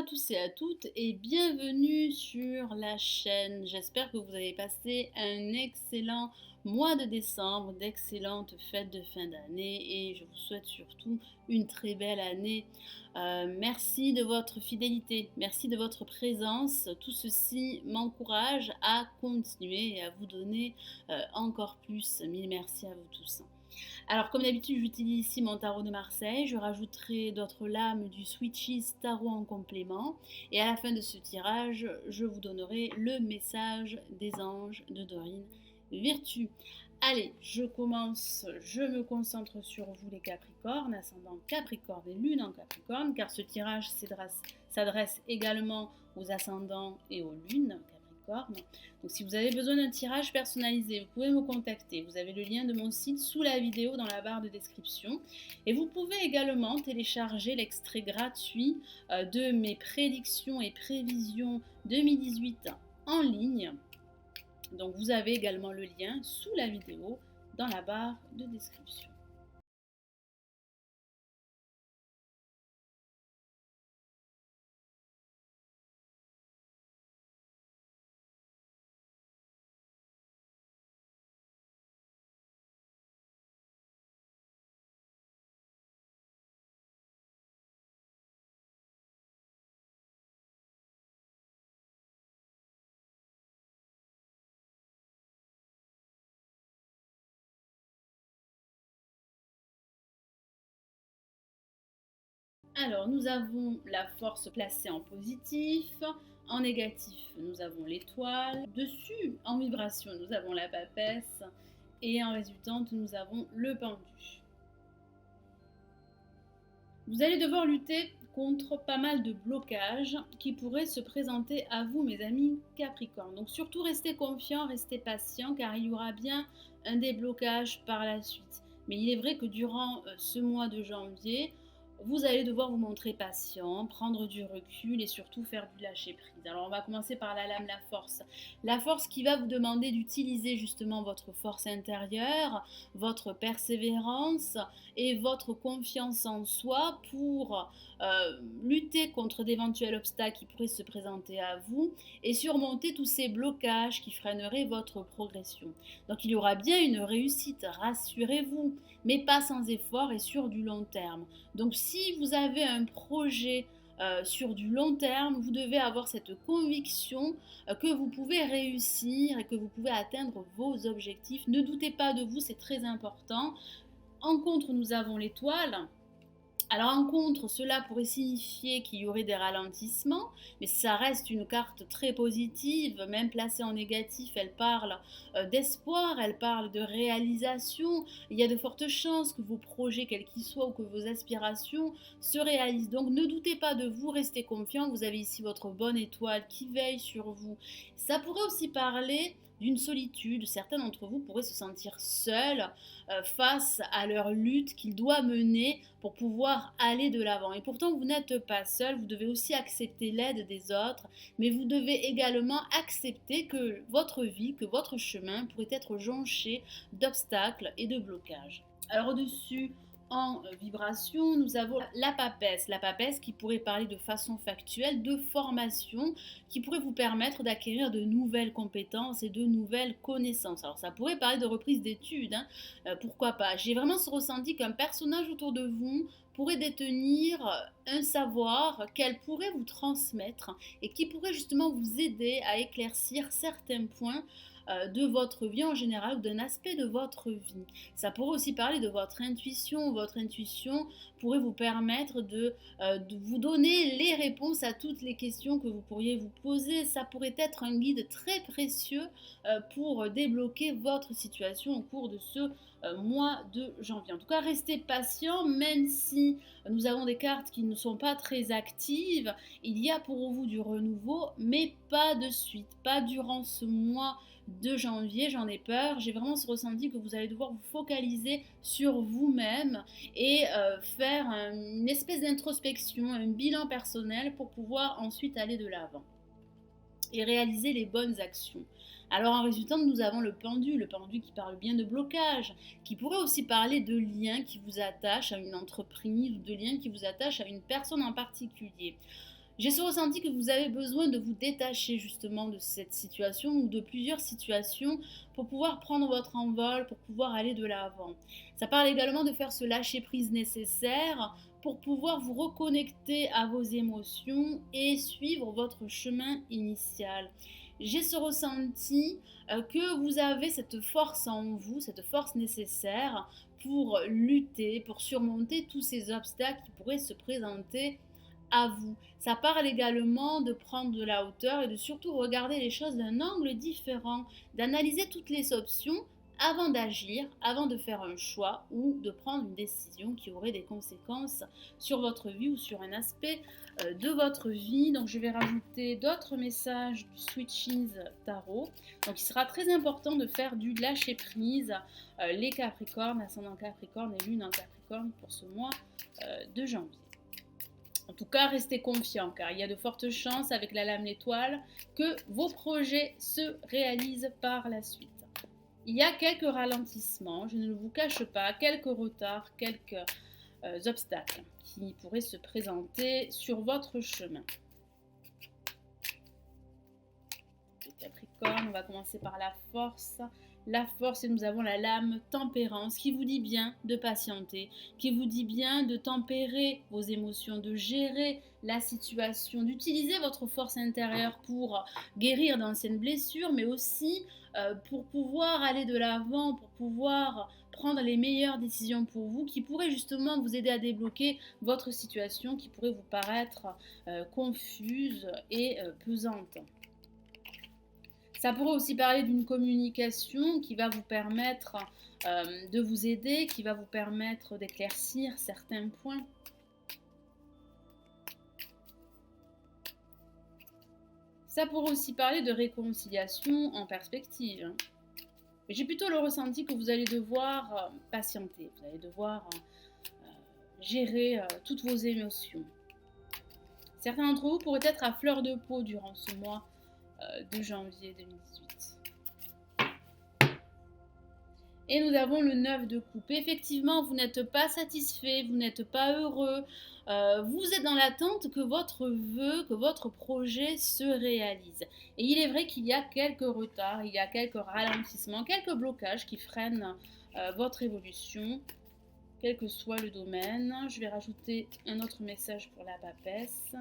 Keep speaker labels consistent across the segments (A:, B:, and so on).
A: à tous et à toutes et bienvenue sur la chaîne. J'espère que vous avez passé un excellent mois de décembre, d'excellentes fêtes de fin d'année et je vous souhaite surtout une très belle année. Merci de votre fidélité, merci de votre présence. Tout ceci m'encourage à continuer et à vous donner encore plus. Mille merci à vous tous. Alors, comme d'habitude, j'utilise ici mon tarot de Marseille. Je rajouterai d'autres lames du Switches tarot en complément. Et à la fin de ce tirage, je vous donnerai le message des anges de Dorine Virtue. Allez, je commence, je me concentre sur vous les Capricornes, ascendant Capricorne et Lune en Capricorne, car ce tirage s'adresse également aux ascendants et aux lunes Capricorne. Donc si vous avez besoin d'un tirage personnalisé, vous pouvez me contacter. Vous avez le lien de mon site sous la vidéo dans la barre de description. Et vous pouvez également télécharger l'extrait gratuit de mes prédictions et prévisions 2018 en ligne. Donc vous avez également le lien sous la vidéo dans la barre de description. Alors, nous avons la force placée en positif, en négatif, nous avons l'étoile, dessus, en vibration, nous avons la papesse, et en résultante, nous avons le pendu. Vous allez devoir lutter contre pas mal de blocages qui pourraient se présenter à vous, mes amis Capricorne. Donc surtout, restez confiants, restez patients, car il y aura bien un déblocage par la suite. Mais il est vrai que durant ce mois de janvier, vous allez devoir vous montrer patient, prendre du recul et surtout faire du lâcher prise. Alors on va commencer par la lame, la force. La force qui va vous demander d'utiliser justement votre force intérieure, votre persévérance et votre confiance en soi pour lutter contre d'éventuels obstacles qui pourraient se présenter à vous et surmonter tous ces blocages qui freineraient votre progression. Donc il y aura bien une réussite, rassurez-vous, mais pas sans effort et sur du long terme. Donc si vous avez un projet sur du long terme, vous devez avoir cette conviction que vous pouvez réussir et que vous pouvez atteindre vos objectifs. Ne doutez pas de vous, c'est très important. En contre, nous avons l'étoile. Alors en contre, cela pourrait signifier qu'il y aurait des ralentissements, mais ça reste une carte très positive, même placée en négatif, elle parle d'espoir, elle parle de réalisation. Il y a de fortes chances que vos projets, quels qu'ils soient, ou que vos aspirations se réalisent. Donc ne doutez pas de vous, restez confiant, vous avez ici votre bonne étoile qui veille sur vous. Ça pourrait aussi parler d'une solitude. Certains d'entre vous pourraient se sentir seuls face à leur lutte qu'ils doivent mener pour pouvoir aller de l'avant. Et pourtant, vous n'êtes pas seul, vous devez aussi accepter l'aide des autres, mais vous devez également accepter que votre vie, que votre chemin pourrait être jonché d'obstacles et de blocages. Alors au-dessus, en vibration, nous avons la papesse qui pourrait parler de façon factuelle, de formation, qui pourrait vous permettre d'acquérir de nouvelles compétences et de nouvelles connaissances. Alors ça pourrait parler de reprise d'études, hein, pourquoi pas. J'ai vraiment ce ressenti qu'un personnage autour de vous pourrait détenir un savoir qu'elle pourrait vous transmettre et qui pourrait justement vous aider à éclaircir certains points de votre vie en général ou d'un aspect de votre vie. Ça pourrait aussi parler de votre intuition. Votre intuition pourrait vous permettre de vous donner les réponses à toutes les questions que vous pourriez vous poser. Ça pourrait être un guide très précieux pour débloquer votre situation au cours de ce mois de janvier. En tout cas, restez patient, même si nous avons des cartes qui ne sont pas très actives. Il y a pour vous du renouveau, mais pas de suite, pas durant ce mois de janvier, j'en ai peur. J'ai vraiment ce ressenti que vous allez devoir vous focaliser sur vous-même et faire une espèce d'introspection, un bilan personnel pour pouvoir ensuite aller de l'avant et réaliser les bonnes actions. Alors en résultant, nous avons le pendu qui parle bien de blocage, qui pourrait aussi parler de liens qui vous attachent à une entreprise ou de liens qui vous attachent à une personne en particulier. J'ai ce ressenti que vous avez besoin de vous détacher justement de cette situation ou de plusieurs situations pour pouvoir prendre votre envol, pour pouvoir aller de l'avant. Ça parle également de faire ce lâcher-prise nécessaire pour pouvoir vous reconnecter à vos émotions et suivre votre chemin initial. J'ai ce ressenti que vous avez cette force en vous, cette force nécessaire pour lutter, pour surmonter tous ces obstacles qui pourraient se présenter à vous. Ça parle également de prendre de la hauteur et de surtout regarder les choses d'un angle différent, d'analyser toutes les options avant d'agir, avant de faire un choix ou de prendre une décision qui aurait des conséquences sur votre vie ou sur un aspect de votre vie. Donc je vais rajouter d'autres messages du Switches Tarot. Donc il sera très important de faire du lâcher prise, les Capricornes, ascendant Capricorne et lune en Capricorne pour ce mois de janvier. En tout cas, restez confiants car il y a de fortes chances avec la lame l'étoile que vos projets se réalisent par la suite. Il y a quelques ralentissements, je ne vous cache pas, quelques retards, quelques obstacles qui pourraient se présenter sur votre chemin. Les Capricornes, on va commencer par la force. La force, et nous avons la lame tempérance qui vous dit bien de patienter, qui vous dit bien de tempérer vos émotions, de gérer la situation, d'utiliser votre force intérieure pour guérir d'anciennes blessures, mais aussi pour pouvoir aller de l'avant, pour pouvoir prendre les meilleures décisions pour vous, qui pourraient justement vous aider à débloquer votre situation, qui pourrait vous paraître confuse et pesante. Ça pourrait aussi parler d'une communication qui va vous permettre de vous aider, qui va vous permettre d'éclaircir certains points. Ça pourrait aussi parler de réconciliation en perspective. Mais j'ai plutôt le ressenti que vous allez devoir patienter, vous allez devoir gérer toutes vos émotions. Certains d'entre vous pourraient être à fleur de peau durant ce mois de janvier 2018. Et nous avons le 9 de coupe. Effectivement, vous n'êtes pas satisfait, vous n'êtes pas heureux, vous êtes dans l'attente que votre vœu, que votre projet se réalise. Et il est vrai qu'il y a quelques retards, il y a quelques ralentissements, quelques blocages qui freinent votre évolution, quel que soit le domaine. Je vais rajouter un autre message pour la papesse.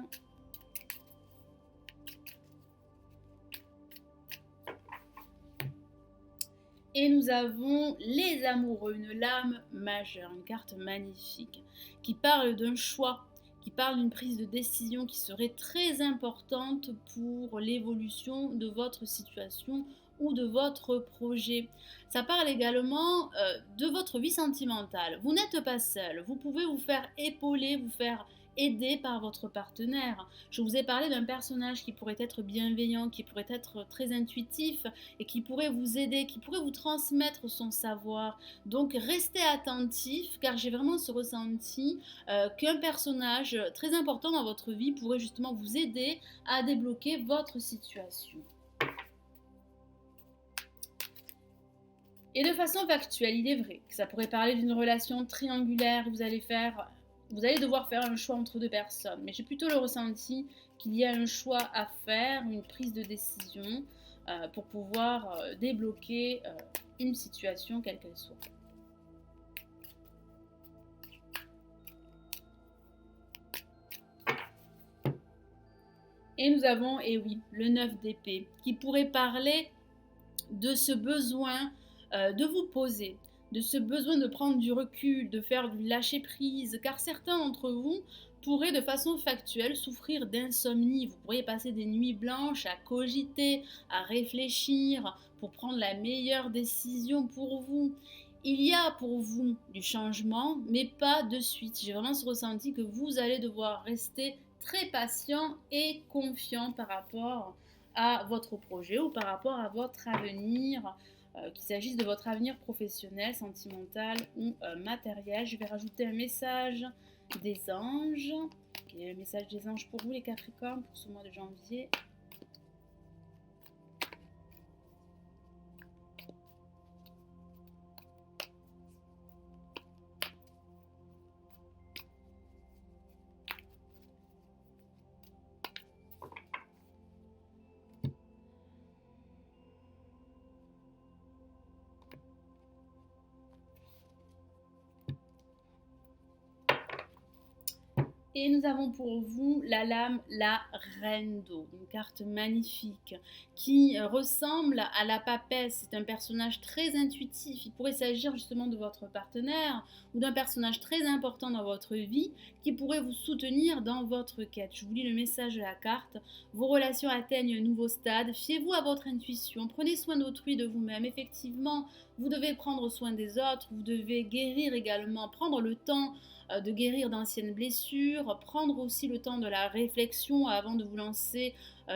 A: Et nous avons les amoureux, une lame majeure, une carte magnifique qui parle d'un choix, qui parle d'une prise de décision qui serait très importante pour l'évolution de votre situation ou de votre projet. Ça parle également de votre vie sentimentale. Vous n'êtes pas seul, vous pouvez vous faire épauler, vous faire aidé par votre partenaire. Je vous ai parlé d'un personnage qui pourrait être bienveillant, qui pourrait être très intuitif et qui pourrait vous aider, qui pourrait vous transmettre son savoir. Donc restez attentif car j'ai vraiment ce ressenti qu'un personnage très important dans votre vie pourrait justement vous aider à débloquer votre situation. Et de façon factuelle, il est vrai que ça pourrait parler d'une relation triangulaire, vous allez devoir faire un choix entre deux personnes, mais j'ai plutôt le ressenti qu'il y a un choix à faire, une prise de décision pour pouvoir débloquer une situation quelle qu'elle soit. Et nous avons, et oui, le 9 d'épée, qui pourrait parler de ce besoin de vous poser, de ce besoin de prendre du recul, de faire du lâcher-prise, car certains d'entre vous pourraient de façon factuelle souffrir d'insomnie. Vous pourriez passer des nuits blanches à cogiter, à réfléchir pour prendre la meilleure décision pour vous. Il y a pour vous du changement, mais pas de suite. J'ai vraiment ce ressenti que vous allez devoir rester très patient et confiant par rapport à votre projet ou par rapport à votre avenir, qu'il s'agisse de votre avenir professionnel, sentimental ou matériel. Je vais rajouter un message des anges. Quel est le message des anges pour vous les Capricornes pour ce mois de janvier ? Et nous avons pour vous la lame, la reine d'eau, une carte magnifique qui ressemble à la papesse. C'est un personnage très intuitif. Il pourrait s'agir justement de votre partenaire ou d'un personnage très important dans votre vie qui pourrait vous soutenir dans votre quête. Je vous lis le message de la carte. Vos relations atteignent un nouveau stade. Fiez-vous à votre intuition. Prenez soin d'autrui, de vous-même. Effectivement, vous devez prendre soin des autres. Vous devez guérir également, prendre le temps de guérir d'anciennes blessures, prendre aussi le temps de la réflexion avant de vous lancer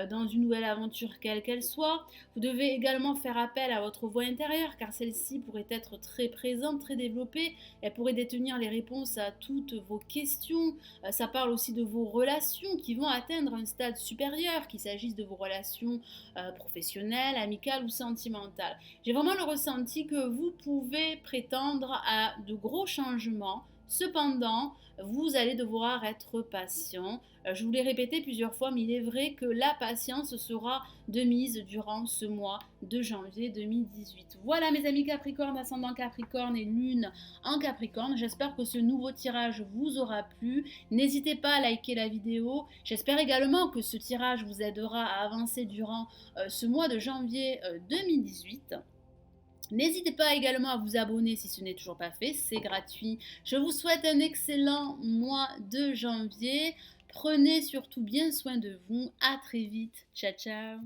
A: dans une nouvelle aventure quelle qu'elle soit. Vous devez également faire appel à votre voix intérieure car celle-ci pourrait être très présente, très développée. Elle pourrait détenir les réponses à toutes vos questions. Ça parle aussi de vos relations qui vont atteindre un stade supérieur, qu'il s'agisse de vos relations professionnelles, amicales ou sentimentales. J'ai vraiment le ressenti que vous pouvez prétendre à de gros changements. Cependant, vous allez devoir être patient. Je vous l'ai répété plusieurs fois, mais il est vrai que la patience sera de mise durant ce mois de janvier 2018. Voilà mes amis Capricorne, ascendant Capricorne et lune en Capricorne. J'espère que ce nouveau tirage vous aura plu. N'hésitez pas à liker la vidéo. J'espère également que ce tirage vous aidera à avancer durant ce mois de janvier 2018. N'hésitez pas également à vous abonner si ce n'est toujours pas fait, c'est gratuit. Je vous souhaite un excellent mois de janvier. Prenez surtout bien soin de vous. À très vite. Ciao, ciao.